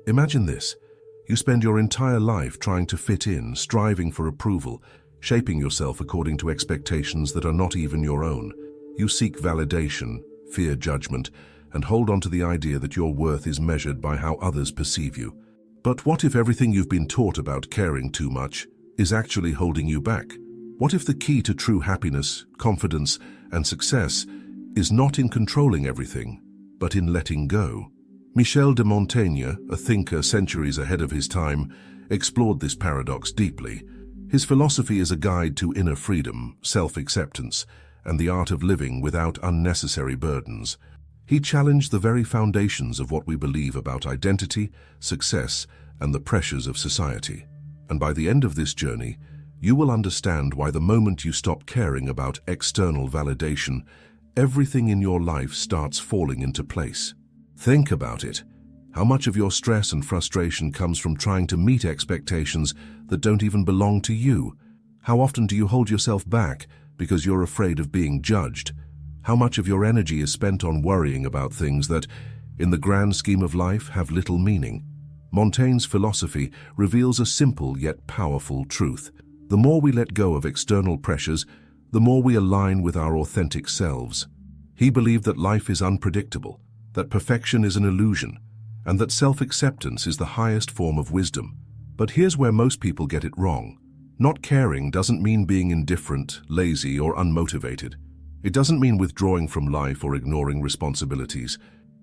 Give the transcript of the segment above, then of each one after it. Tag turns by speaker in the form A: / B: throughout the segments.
A: Imagine this. You spend your entire life trying to fit in, striving for approval, shaping yourself according to expectations that are not even your own. You seek validation, fear judgment, and hold on to the idea that your worth is measured by how others perceive you. But what if everything you've been taught about caring too much is actually holding you back? What if the key to true happiness, confidence, and success is not in controlling everything, but in letting go? Michel de Montaigne, a thinker centuries ahead of his time, explored this paradox deeply. His philosophy is a guide to inner freedom, self-acceptance, and the art of living without unnecessary burdens. He challenged the very foundations of what we believe about identity, success, and the pressures of society. And by the end of this journey, you will understand why the moment you stop caring about external validation, everything in your life starts falling into place. Think about it. How much of your stress and frustration comes from trying to meet expectations that don't even belong to you? How often do you hold yourself back because you're afraid of being judged? How much of your energy is spent on worrying about things that, in the grand scheme of life, have little meaning? Montaigne's philosophy reveals a simple yet powerful truth. The more we let go of external pressures, the more we align with our authentic selves. He believed that life is unpredictable, that perfection is an illusion, and that self-acceptance is the highest form of wisdom. But here's where most people get it wrong. Not caring doesn't mean being indifferent, lazy, or unmotivated. It doesn't mean withdrawing from life or ignoring responsibilities.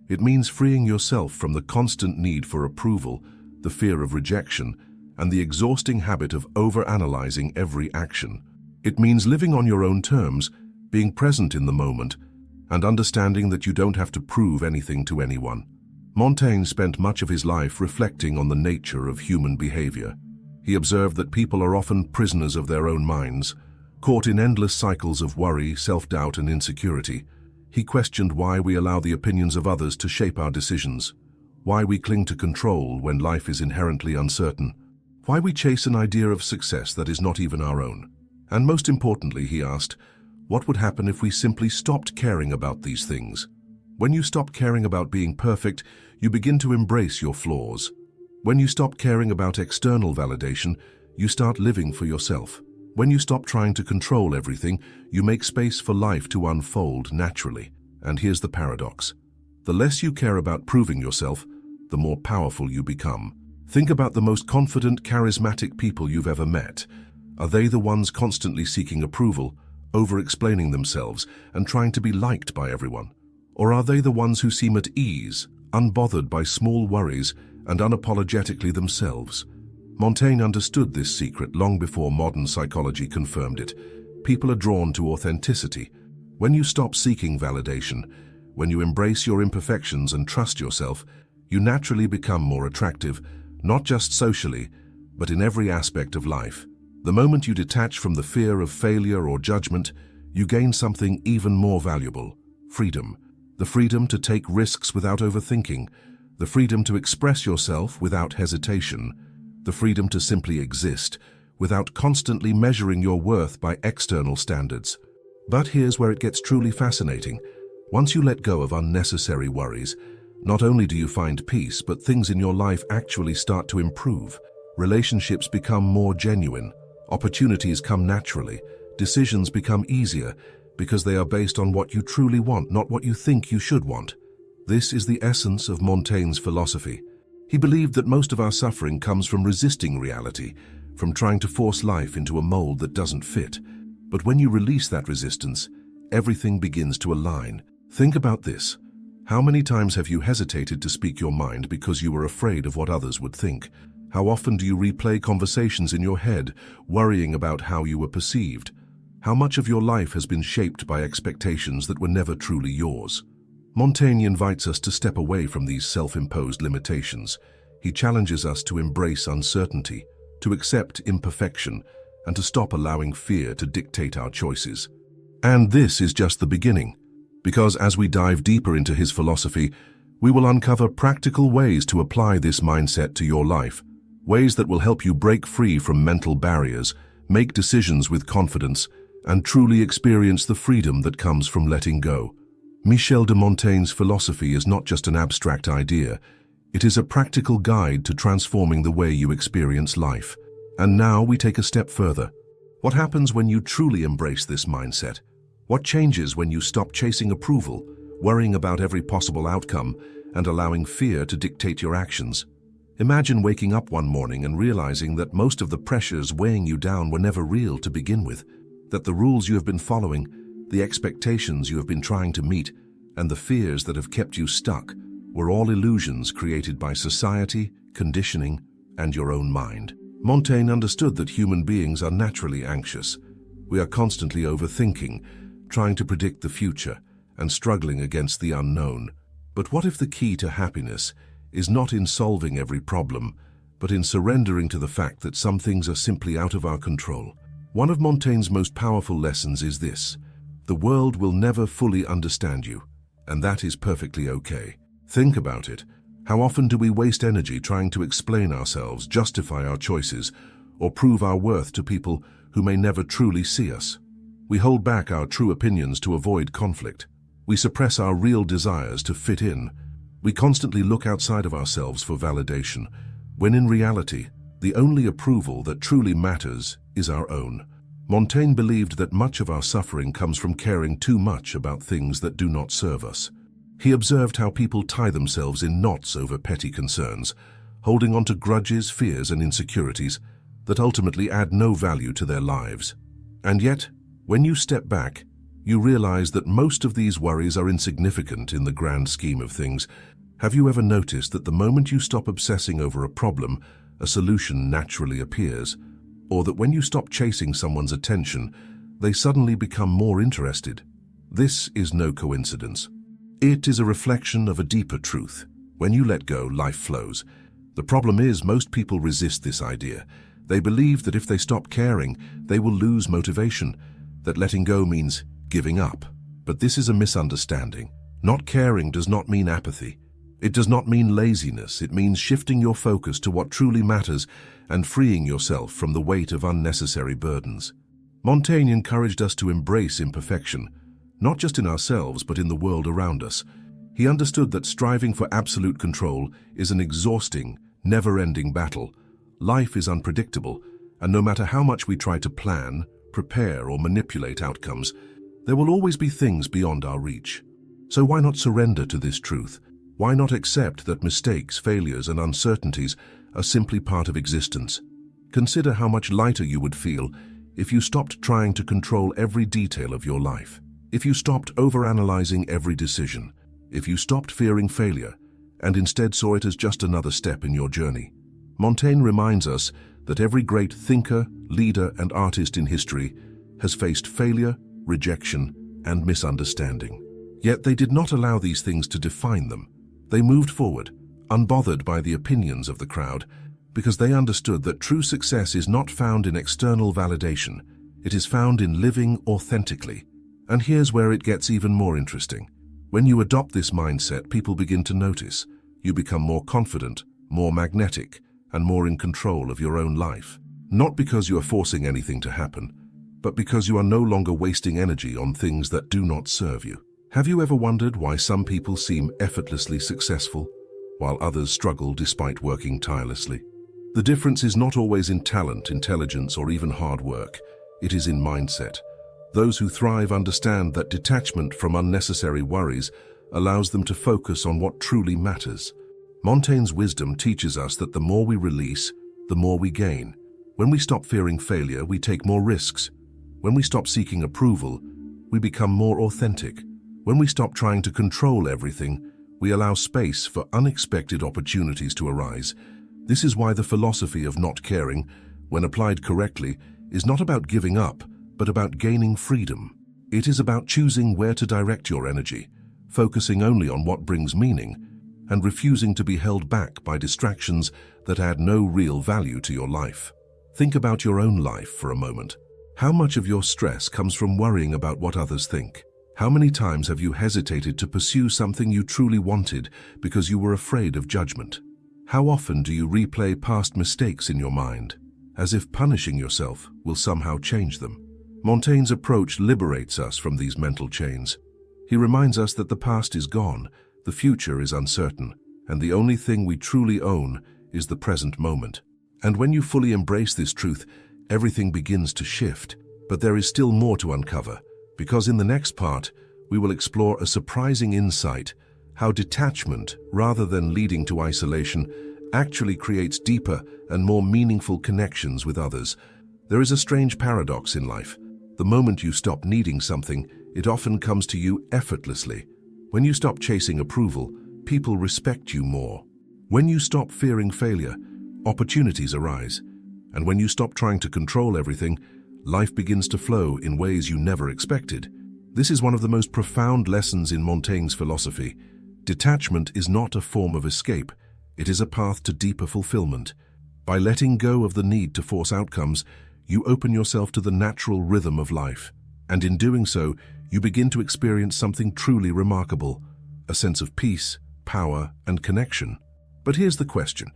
A: It means freeing yourself from the constant need for approval, the fear of rejection, and the exhausting habit of overanalyzing every action. It means living on your own terms, being present in the moment, and understanding that you don't have to prove anything to anyone. Montaigne spent much of his life reflecting on the nature of human behavior. He observed that people are often prisoners of their own minds, caught in endless cycles of worry, self-doubt, and insecurity. He questioned why we allow the opinions of others to shape our decisions, why we cling to control when life is inherently uncertain, why we chase an idea of success that is not even our own. And most importantly, he asked, what would happen if we simply stopped caring about these things? When you stop caring about being perfect, you begin to embrace your flaws. When you stop caring about external validation, you start living for yourself. When you stop trying to control everything, you make space for life to unfold naturally. And here's the paradox. The less you care about proving yourself, the more powerful you become. Think about the most confident, charismatic people you've ever met. Are they the ones constantly seeking approval, over-explaining themselves, and trying to be liked by everyone? Or are they the ones who seem at ease, unbothered by small worries, and unapologetically themselves? Montaigne understood this secret long before modern psychology confirmed it. People are drawn to authenticity. When you stop seeking validation, when you embrace your imperfections and trust yourself, you naturally become more attractive, not just socially, but in every aspect of life. The moment you detach from the fear of failure or judgment, you gain something even more valuable: freedom. The freedom to take risks without overthinking, the freedom to express yourself without hesitation, the freedom to simply exist without constantly measuring your worth by external standards. But here's where it gets truly fascinating. Once you let go of unnecessary worries, not only do you find peace, but things in your life actually start to improve. Relationships become more genuine. Opportunities come naturally. Decisions become easier because they are based on what you truly want, not what you think you should want. This is the essence of Montaigne's philosophy. He believed that most of our suffering comes from resisting reality, from trying to force life into a mold that doesn't fit. But when you release that resistance, everything begins to align. Think about this. How many times have you hesitated to speak your mind because you were afraid of what others would think? How often do you replay conversations in your head, worrying about how you were perceived? How much of your life has been shaped by expectations that were never truly yours? Montaigne invites us to step away from these self-imposed limitations. He challenges us to embrace uncertainty, to accept imperfection, and to stop allowing fear to dictate our choices. And this is just the beginning, because as we dive deeper into his philosophy, we will uncover practical ways to apply this mindset to your life, ways that will help you break free from mental barriers, make decisions with confidence, and truly experience the freedom that comes from letting go. Michel de Montaigne's philosophy is not just an abstract idea. It is a practical guide to transforming the way you experience life. And now we take a step further. What happens when you truly embrace this mindset? What changes when you stop chasing approval, worrying about every possible outcome, and allowing fear to dictate your actions? Imagine waking up one morning and realizing that most of the pressures weighing you down were never real to begin with, that the rules you have been following, the expectations you have been trying to meet, and the fears that have kept you stuck were all illusions created by society, conditioning, and your own mind. Montaigne understood that human beings are naturally anxious. We are constantly overthinking, trying to predict the future, and struggling against the unknown. But what if the key to happiness is not in solving every problem, but in surrendering to the fact that some things are simply out of our control? One of Montaigne's most powerful lessons is this: the world will never fully understand you, and that is perfectly okay. Think about it. How often do we waste energy trying to explain ourselves, justify our choices, or prove our worth to people who may never truly see us? We hold back our true opinions to avoid conflict. We suppress our real desires to fit in. We constantly look outside of ourselves for validation, when in reality, the only approval that truly matters is our own. Montaigne believed that much of our suffering comes from caring too much about things that do not serve us. He observed how people tie themselves in knots over petty concerns, holding on to grudges, fears, and insecurities that ultimately add no value to their lives. And yet, when you step back, you realize that most of these worries are insignificant in the grand scheme of things. Have you ever noticed that the moment you stop obsessing over a problem, a solution naturally appears? Or that when you stop chasing someone's attention, they suddenly become more interested? This is no coincidence. It is a reflection of a deeper truth. When you let go, life flows. The problem is, most people resist this idea. They believe that if they stop caring, they will lose motivation, that letting go means giving up. But this is a misunderstanding. Not caring does not mean apathy. It does not mean laziness. It means shifting your focus to what truly matters and freeing yourself from the weight of unnecessary burdens. Montaigne encouraged us to embrace imperfection, not just in ourselves but in the world around us. He understood that striving for absolute control is an exhausting, never-ending battle. Life is unpredictable, and no matter how much we try to plan, prepare, or manipulate outcomes, there will always be things beyond our reach. So why not surrender to this truth? Why not accept that mistakes, failures, and uncertainties are simply part of existence? Consider how much lighter you would feel if you stopped trying to control every detail of your life. If you stopped overanalyzing every decision, if you stopped fearing failure, and instead saw it as just another step in your journey. Montaigne reminds us that every great thinker, leader, and artist in history has faced failure, rejection, and misunderstanding. Yet they did not allow these things to define them. They moved forward, unbothered by the opinions of the crowd, because they understood that true success is not found in external validation. It is found in living authentically. And here's where it gets even more interesting. When you adopt this mindset, people begin to notice. You become more confident, more magnetic, and more in control of your own life. Not because you are forcing anything to happen, but because you are no longer wasting energy on things that do not serve you. Have you ever wondered why some people seem effortlessly successful, while others struggle despite working tirelessly? The difference is not always in talent, intelligence, or even hard work. It is in mindset. Those who thrive understand that detachment from unnecessary worries allows them to focus on what truly matters. Montaigne's wisdom teaches us that the more we release, the more we gain. When we stop fearing failure, we take more risks. When we stop seeking approval, we become more authentic. When we stop trying to control everything, we allow space for unexpected opportunities to arise. This is why the philosophy of not caring, when applied correctly, is not about giving up, but about gaining freedom. It is about choosing where to direct your energy, focusing only on what brings meaning, and refusing to be held back by distractions that add no real value to your life. Think about your own life for a moment. How much of your stress comes from worrying about what others think? How many times have you hesitated to pursue something you truly wanted because you were afraid of judgment? How often do you replay past mistakes in your mind, as if punishing yourself will somehow change them? Montaigne's approach liberates us from these mental chains. He reminds us that the past is gone, the future is uncertain, and the only thing we truly own is the present moment. And when you fully embrace this truth, everything begins to shift. But there is still more to uncover, because in the next part, we will explore a surprising insight: how detachment, rather than leading to isolation, actually creates deeper and more meaningful connections with others. There is a strange paradox in life. The moment you stop needing something, it often comes to you effortlessly. When you stop chasing approval, people respect you more. When you stop fearing failure, opportunities arise. And when you stop trying to control everything, life begins to flow in ways you never expected. This is one of the most profound lessons in Montaigne's philosophy. Detachment is not a form of escape. It is a path to deeper fulfillment. By letting go of the need to force outcomes, you open yourself to the natural rhythm of life. And in doing so, you begin to experience something truly remarkable: a sense of peace, power, and connection. But here's the question: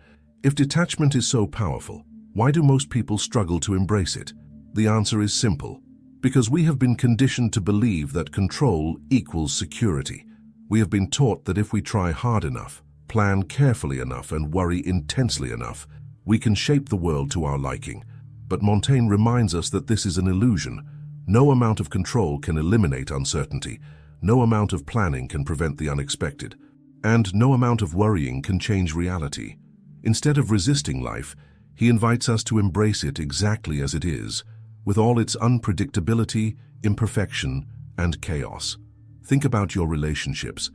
A: if detachment is so powerful, why do most people struggle to embrace it? The answer is simple: because we have been conditioned to believe that control equals security. We have been taught that if we try hard enough, plan carefully enough, and worry intensely enough, we can shape the world to our liking. But Montaigne reminds us that this is an illusion. No amount of control can eliminate uncertainty. No amount of planning can prevent the unexpected. And no amount of worrying can change reality. Instead of resisting life, he invites us to embrace it exactly as it is, with all its unpredictability, imperfection, and chaos. Think about your relationships.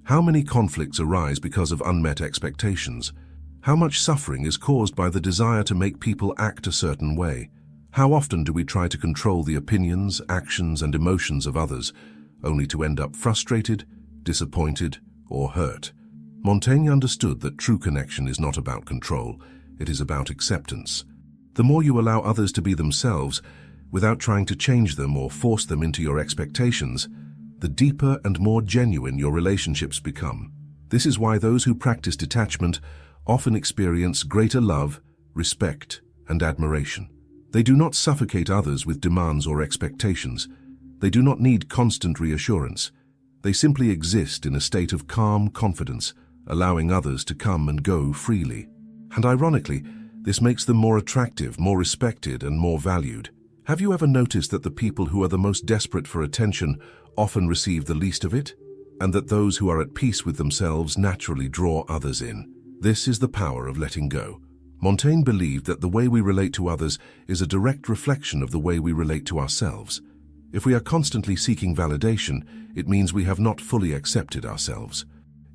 A: How many conflicts arise because of unmet expectations? How much suffering is caused by the desire to make people act a certain way? How often do we try to control the opinions, actions, and emotions of others, only to end up frustrated, disappointed, or hurt? Montaigne understood that true connection is not about control, it is about acceptance. The more you allow others to be themselves, without trying to change them or force them into your expectations, the deeper and more genuine your relationships become. This is why those who practice detachment often experience greater love, respect, and admiration. They do not suffocate others with demands or expectations. They do not need constant reassurance. They simply exist in a state of calm confidence, allowing others to come and go freely. And ironically, this makes them more attractive, more respected, and more valued. Have you ever noticed that the people who are the most desperate for attention often receive the least of it? And that those who are at peace with themselves naturally draw others in? This is the power of letting go. Montaigne believed that the way we relate to others is a direct reflection of the way we relate to ourselves. If we are constantly seeking validation, it means we have not fully accepted ourselves.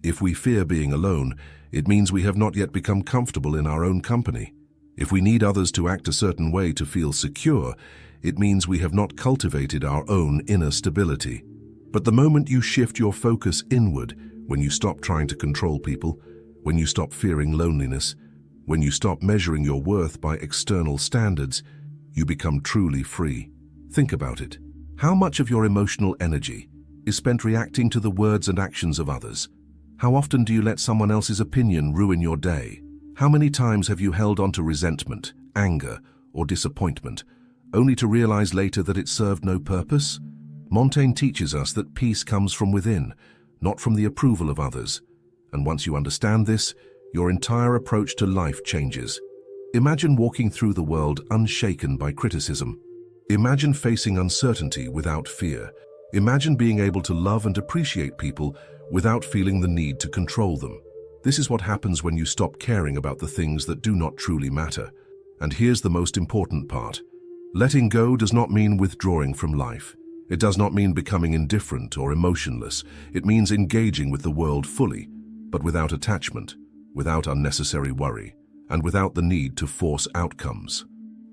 A: If we fear being alone, it means we have not yet become comfortable in our own company. If we need others to act a certain way to feel secure, it means we have not cultivated our own inner stability. But the moment you shift your focus inward, when you stop trying to control people, when you stop fearing loneliness, when you stop measuring your worth by external standards, you become truly free. Think about it. How much of your emotional energy is spent reacting to the words and actions of others? How often do you let someone else's opinion ruin your day? How many times have you held on to resentment, anger, or disappointment, only to realize later that it served no purpose? Montaigne teaches us that peace comes from within, not from the approval of others. And once you understand this, your entire approach to life changes. Imagine walking through the world unshaken by criticism. Imagine facing uncertainty without fear. Imagine being able to love and appreciate people without feeling the need to control them. This is what happens when you stop caring about the things that do not truly matter. And here's the most important part. Letting go does not mean withdrawing from life. It does not mean becoming indifferent or emotionless. It means engaging with the world fully, but without attachment, without unnecessary worry, and without the need to force outcomes.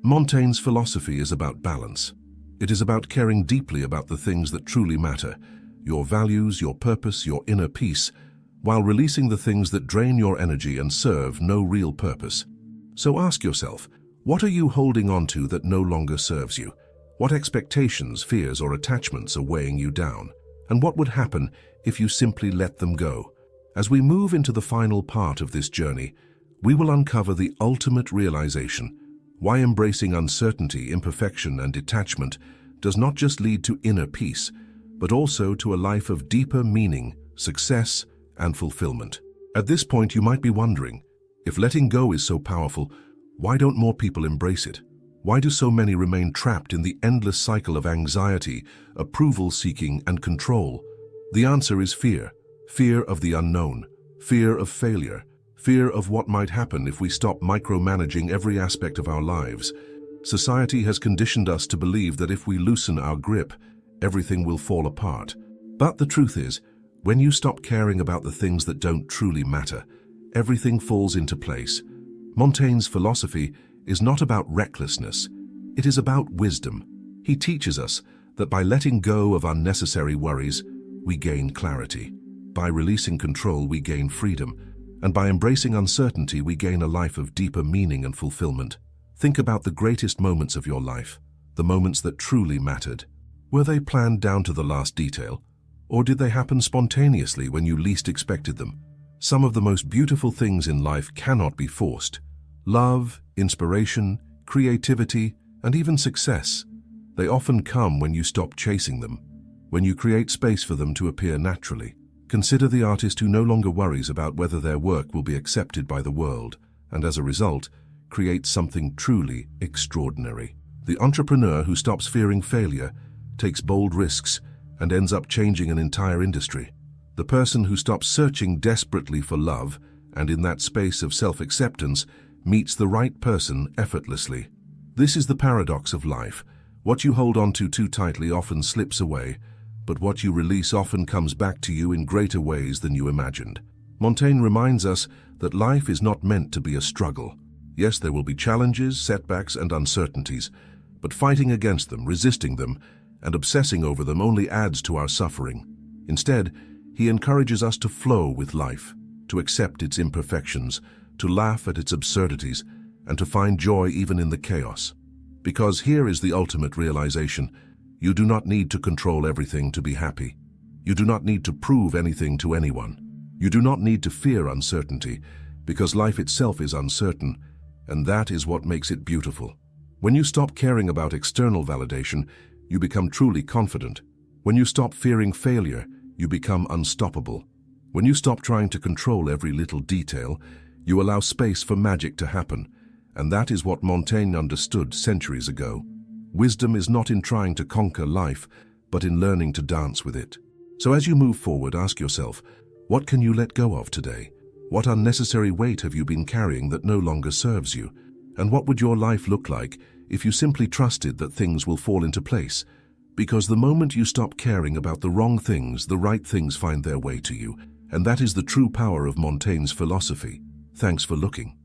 A: Montaigne's philosophy is about balance. It is about caring deeply about the things that truly matter, your values, your purpose, your inner peace, while releasing the things that drain your energy and serve no real purpose. So ask yourself, what are you holding on to that no longer serves you? What expectations, fears, or attachments are weighing you down? And what would happen if you simply let them go? As we move into the final part of this journey, we will uncover the ultimate realization: why embracing uncertainty, imperfection, and detachment does not just lead to inner peace, but also to a life of deeper meaning, success, and fulfillment. At this point, you might be wondering, if letting go is so powerful, why don't more people embrace it? Why do so many remain trapped in the endless cycle of anxiety, approval-seeking, and control? The answer is fear. Fear of the unknown, fear of failure, fear of what might happen if we stop micromanaging every aspect of our lives. Society has conditioned us to believe that if we loosen our grip, everything will fall apart. But the truth is, when you stop caring about the things that don't truly matter, everything falls into place. Montaigne's philosophy is not about recklessness, it is about wisdom. He teaches us that by letting go of unnecessary worries, we gain clarity. By releasing control, we gain freedom. And by embracing uncertainty, we gain a life of deeper meaning and fulfillment. Think about the greatest moments of your life, the moments that truly mattered. Were they planned down to the last detail? Or did they happen spontaneously when you least expected them? Some of the most beautiful things in life cannot be forced. Love, inspiration, creativity, and even success. They often come when you stop chasing them, when you create space for them to appear naturally. Consider the artist who no longer worries about whether their work will be accepted by the world, and as a result, creates something truly extraordinary. The entrepreneur who stops fearing failure, takes bold risks, and ends up changing an entire industry. The person who stops searching desperately for love, and in that space of self-acceptance, meets the right person effortlessly. This is the paradox of life. What you hold on to too tightly often slips away, but what you release often comes back to you in greater ways than you imagined. Montaigne reminds us that life is not meant to be a struggle. Yes, there will be challenges, setbacks, and uncertainties, but fighting against them, resisting them, and obsessing over them only adds to our suffering. Instead, he encourages us to flow with life, to accept its imperfections, to laugh at its absurdities, and to find joy even in the chaos. Because here is the ultimate realization: you do not need to control everything to be happy. You do not need to prove anything to anyone. You do not need to fear uncertainty, because life itself is uncertain, and that is what makes it beautiful. When you stop caring about external validation, you become truly confident. When you stop fearing failure, you become unstoppable. When you stop trying to control every little detail, you allow space for magic to happen, and that is what Montaigne understood centuries ago. Wisdom is not in trying to conquer life, but in learning to dance with it. So as you move forward, ask yourself, what can you let go of today? What unnecessary weight have you been carrying that no longer serves you? And what would your life look like if you simply trusted that things will fall into place? Because the moment you stop caring about the wrong things, the right things find their way to you. And that is the true power of Montaigne's philosophy. Thanks for looking.